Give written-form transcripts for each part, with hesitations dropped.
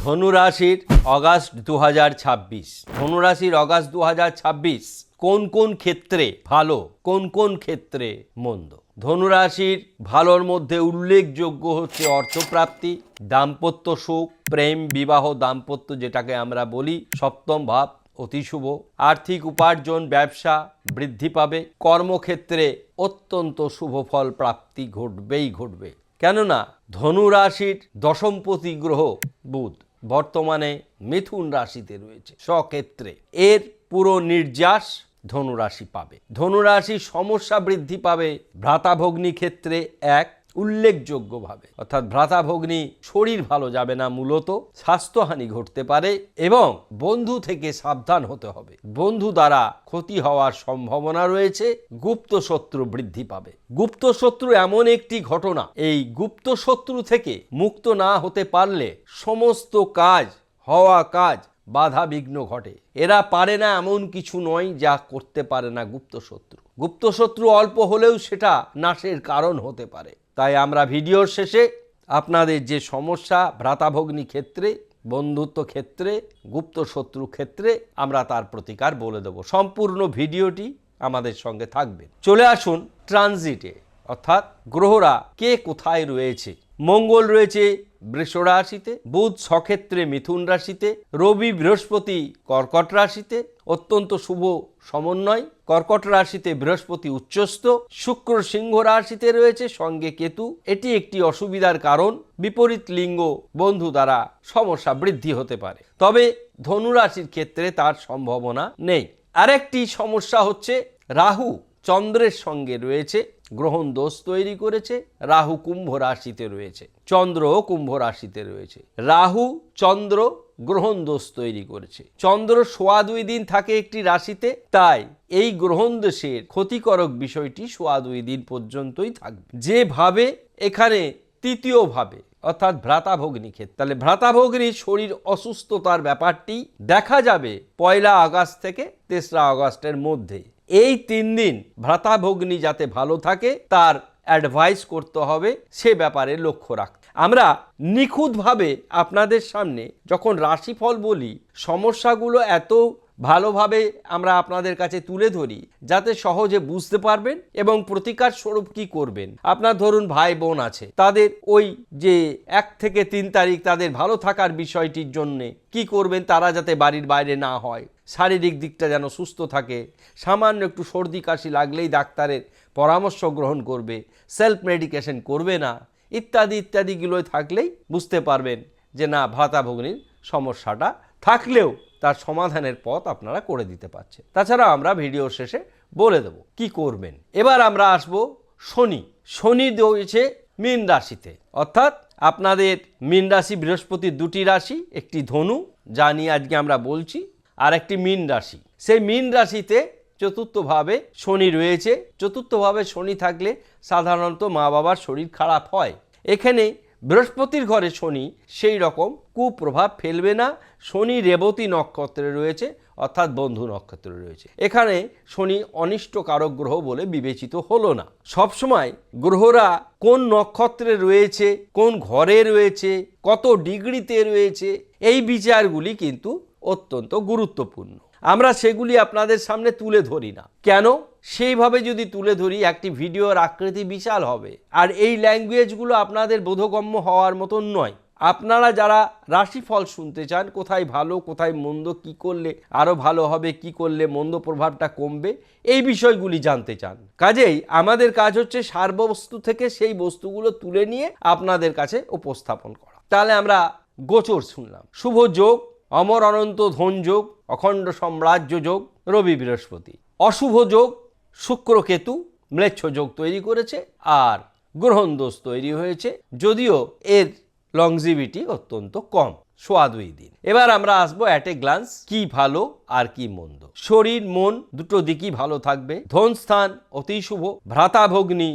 ধনুরাশির অগাস্ট 2026, ধনুরাশির অগাস্ট 2026 কোন কোন ক্ষেত্রে ভালো, কোন কোন ক্ষেত্রে মন্দ। ধনুরাশির ভালোর মধ্যে উল্লেখযোগ্য হচ্ছে অর্থপ্রাপ্তি, দাম্পত্য সুখ, প্রেম, বিবাহ, দাম্পত্য যেটাকে আমরা বলি, সপ্তম ভাব অতি শুভ, আর্থিক উপার্জন, ব্যবসা বৃদ্ধি পাবে, কর্মক্ষেত্রে অত্যন্ত শুভ ফল প্রাপ্তি ঘটবেই ঘটবে। কেননা ধনুরাশির দশমপতি গ্রহ বুধ বর্তমানে মিথুন রাশিতে রয়েছে স্বক্ষেত্রে, এর পুরো নির্যাস ধনুরাশি পাবে। ধনুরাশির সমস্যা বৃদ্ধি পাবে ভ্রাতাভগ্নী ক্ষেত্রে এক উল্লেখযোগ্যভাবে, অর্থাৎ ভ্রাতাভগ্নী শরীর ভালো যাবে না, মূলত স্বাস্থ্যহানি ঘটতে পারে এবং বন্ধু থেকে সাবধান হতে হবে। বন্ধু দ্বারা ক্ষতি হওয়ার সম্ভাবনা রয়েছে। গুপ্ত শত্রু বৃদ্ধি পাবে। গুপ্ত শত্রু এমন একটি ঘটনা, এই গুপ্ত শত্রু থেকে মুক্ত না হতে পারলে সমস্ত কাজ হওয়া কাজ বাধা বিঘ্ন ঘটে। এরা পারে না এমন কিছু নয় যা করতে পারে না গুপ্ত শত্রু। গুপ্ত শত্রু অল্প হলেও সেটা নাশের কারণ হতে পারে। তাই আমরা ভিডিওর শেষে আপনাদের যে সমস্যা ভ্রাতাভগ্নী ক্ষেত্রে, বন্ধুত্ব ক্ষেত্রে, গুপ্ত শত্রু ক্ষেত্রে আমরা তার প্রতিকার বলে দেব। সম্পূর্ণ ভিডিওটি আমাদের সঙ্গে থাকবেন। চলে আসুন ট্রানজিটে, অর্থাৎ গ্রহরা কে কোথায় রয়েছে। মঙ্গল রয়েছে বৃষ রাশিতে, বুধ স্বক্ষেত্রে মিথুন রাশিতে, রবি বৃহস্পতি কর্কট রাশিতে, অত্যন্ত শুভ সমন্বয়। কর্কট রাশিতে বৃহস্পতি উচ্চস্থ, শুক্র সিংহ রাশিতে রয়েছে, সঙ্গে কেতু। এটি একটি অসুবিধার কারণ, বিপরীত লিঙ্গ বন্ধু দ্বারা সমস্যা বৃদ্ধি হতে পারে, তবে ধনুরাশির ক্ষেত্রে তার সম্ভাবনা নেই। আরেকটি সমস্যা হচ্ছে রাহু চন্দ্রের সঙ্গে রয়েছে, গ্রহণ দোষ তৈরি করেছে। রাহু কুম্ভ রাশিতে রয়েছে, চন্দ্রও কুম্ভ রাশিতে রয়েছে। রাহু চন্দ্র গ্রহণ দোষ তৈরি করেছে। চন্দ্র 2.5 দিন থাকে একটি রাশিতে, তাই এই গ্রহণ দোষের ক্ষতিকারক বিষয়টি 2.5 দিন পর্যন্তই থাকবে। যেভাবে এখানে তৃতীয় ভাবে, অর্থাৎ ভ্রাতাভগ্নী ক্ষেত্রে, তাহলে ভ্রাতাভগ্নীর শরীর অসুস্থতার ব্যাপারটি দেখা যাবে 1 আগস্ট থেকে 3রা আগস্টের মধ্যে। এই 3 দিন ভ্রাতাভগ্নী যাতে ভালো থাকে তার অ্যাডভাইস করতে হবে, সে ব্যাপারে লক্ষ্য রাখতে। আমরা নিখুঁতভাবে আপনাদের সামনে যখন রাশিফল বলি, সমস্যাগুলো এত ভালোভাবে আমরা আপনাদের কাছে তুলে ধরি যাতে সহজে বুঝতে পারবেন এবং প্রতিকার স্বরূপ কি করবেন। আপনার ধরুন ভাই বোন আছে, তাদের ওই যে 1 থেকে 3 তারিখ তাদের ভালো থাকার বিষয়টির জন্যে কি করবেন, তারা যাতে বাড়ির বাইরে না হয়, শারীরিক দিকটা যেন সুস্থ থাকে, সামান্য একটু সর্দি কাশি লাগলেই ডাক্তারের পরামর্শ গ্রহণ করবে, সেলফ মেডিকেশন করবে না, ইত্যাদি ইত্যাদিগুলোই থাকলেই বুঝতে পারবেন যে না, ভ্রাতাভগ্নীর সমস্যাটা থাকলেও তার সমাধানের পথ আপনারা করে দিতে পারছেন। তাছাড়া আমরা ভিডিও শেষে বলে দেব কি করবেন। এবার আমরা আসব শনি। শনি রয়েছে মীন রাশিতে, অর্থাৎ আপনাদের মীন রাশি, বৃহস্পতির 2টি রাশি, একটি ধনু যা নিয়ে আজকে আমরা বলছি, আর একটি মীন রাশি। সেই মীন রাশিতে চতুর্থভাবে শনি রয়েছে। চতুর্থভাবে শনি থাকলে সাধারণত মা বাবার শরীর খারাপ হয়। এখানে বৃহস্পতির ঘরে শনি সেই রকম কুপ্রভাব ফেলবে না। শনি রেবতী নক্ষত্রে রয়েছে, অর্থাৎ বন্ধু নক্ষত্রে রয়েছে। এখানে শনি অনিষ্টকারক গ্রহ বলে বিবেচিত হলো না। সবসময় গ্রহরা কোন নক্ষত্রে রয়েছে, কোন ঘরে রয়েছে, কত ডিগ্রিতে রয়েছে, এই বিচারগুলি কিন্তু অত্যন্ত গুরুত্বপূর্ণ। আমরা সেগুলি আপনাদের সামনে তুলে ধরি না। কেন? সেইভাবে যদি তুলে ধরি একটি ভিডিওর আকৃতি বিশাল হবে, আর এই ল্যাঙ্গুয়েজগুলো আপনাদের বোধগম্য হওয়ার মতন নয়। আপনারা যারা রাশিফল শুনতে চান, কোথায় ভালো কোথায় মন্দ, কি করলে আরও ভালো হবে, কি করলে মন্দ প্রভাবটা কমবে, এই বিষয়গুলি জানতে চান। কাজেই আমাদের কাজ হচ্ছে সারবস্তু থেকে সেই বস্তুগুলো তুলে নিয়ে আপনাদের কাছে উপস্থাপন করা। তাহলে আমরা গোচর শুনলাম। শুভ যোগ অমর অনন্ত ধন যোগ, অখণ্ড সাম্রাজ্য যোগ, রবি বৃহস্পতি। অশুভ যোগ শুক্র কেতু ম্লেচ্ছ যোগ তৈরি করেছে, আর গ্রহণ দোষ তৈরি হয়েছে, যদিও এর লংজিভিটি অত্যন্ত কম, 2.5 দিন। এবার আমরা আসবো অ্যাট এ গ্লান্স কি ভালো আর কি মন্দ। শরীর মন দুটো দিকই ভালো থাকবে। ধন স্থান অতি শুভ, ভ্রাতাভগ্নী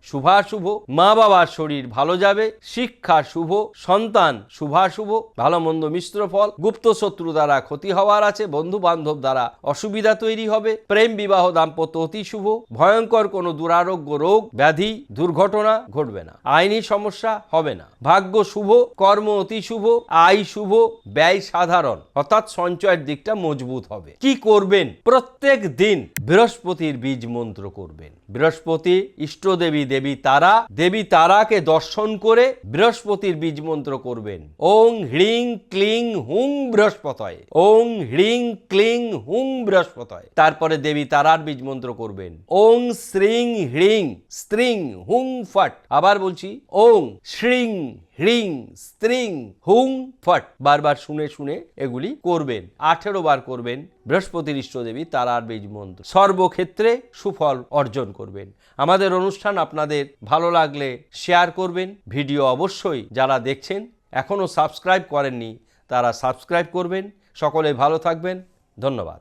শুভাশুভ, মা বাবার শরীর ভালো যাবে, শিক্ষা শুভ, সন্তান শুভাশুভ, ভালো মন্দ মিশ্র ফল, গুপ্ত শত্রু দ্বারা ক্ষতি হওয়ার আছে, বন্ধু বান্ধব দ্বারা অসুবিধা তৈরি হবে, প্রেম বিবাহ দাম্পত্য অতি শুভ, ভয়ঙ্কর কোনো দুরারোগ্য রোগ ব্যাধি দুর্ঘটনা ঘটবে না, আইনি সমস্যা হবে না, ভাগ্য শুভ, কর্ম অতি শুভ, আয় শুভ, ব্যয় সাধারণ, অর্থাৎ সঞ্চয়ের দিকটা মজবুত হবে। কি করবেন? প্রত্যেক দিন বৃহস্পতির বীজ মন্ত্র করবেন। বৃহস্পতি ইষ্টদেবী দেবী তারাকে দর্শন করে বৃহস্পতির বীজ মন্ত্র করবেন। ওং হ্রিং ক্লিং হুং বৃহস্পতয়, ওং হ্রিং ক্লিং হুং বৃহস্পতয়। তারপরে দেবী তারার বীজ মন্ত্র করবেন। ওং শ্রিং হ্রিং স্ত্রিং হুং ফট। আবার বলছি, ওং শ্রিং হ্রিং স্ত্রিং হুং ফট। বারবার শুনে শুনে এগুলি করবেন। 18 বার করবেন। বৃহস্পতির ইষ্টদেবী তারার বীজ মন্ত্র, সর্বক্ষেত্রে সুফল অর্জন করবেন। আমাদের অনুষ্ঠান আপনাদের ভালো লাগলে শেয়ার করবেন। ভিডিও অবশ্যই যারা দেখছেন এখনও সাবস্ক্রাইব করেননি তারা সাবস্ক্রাইব করবেন। সকলে ভালো থাকবেন। ধন্যবাদ।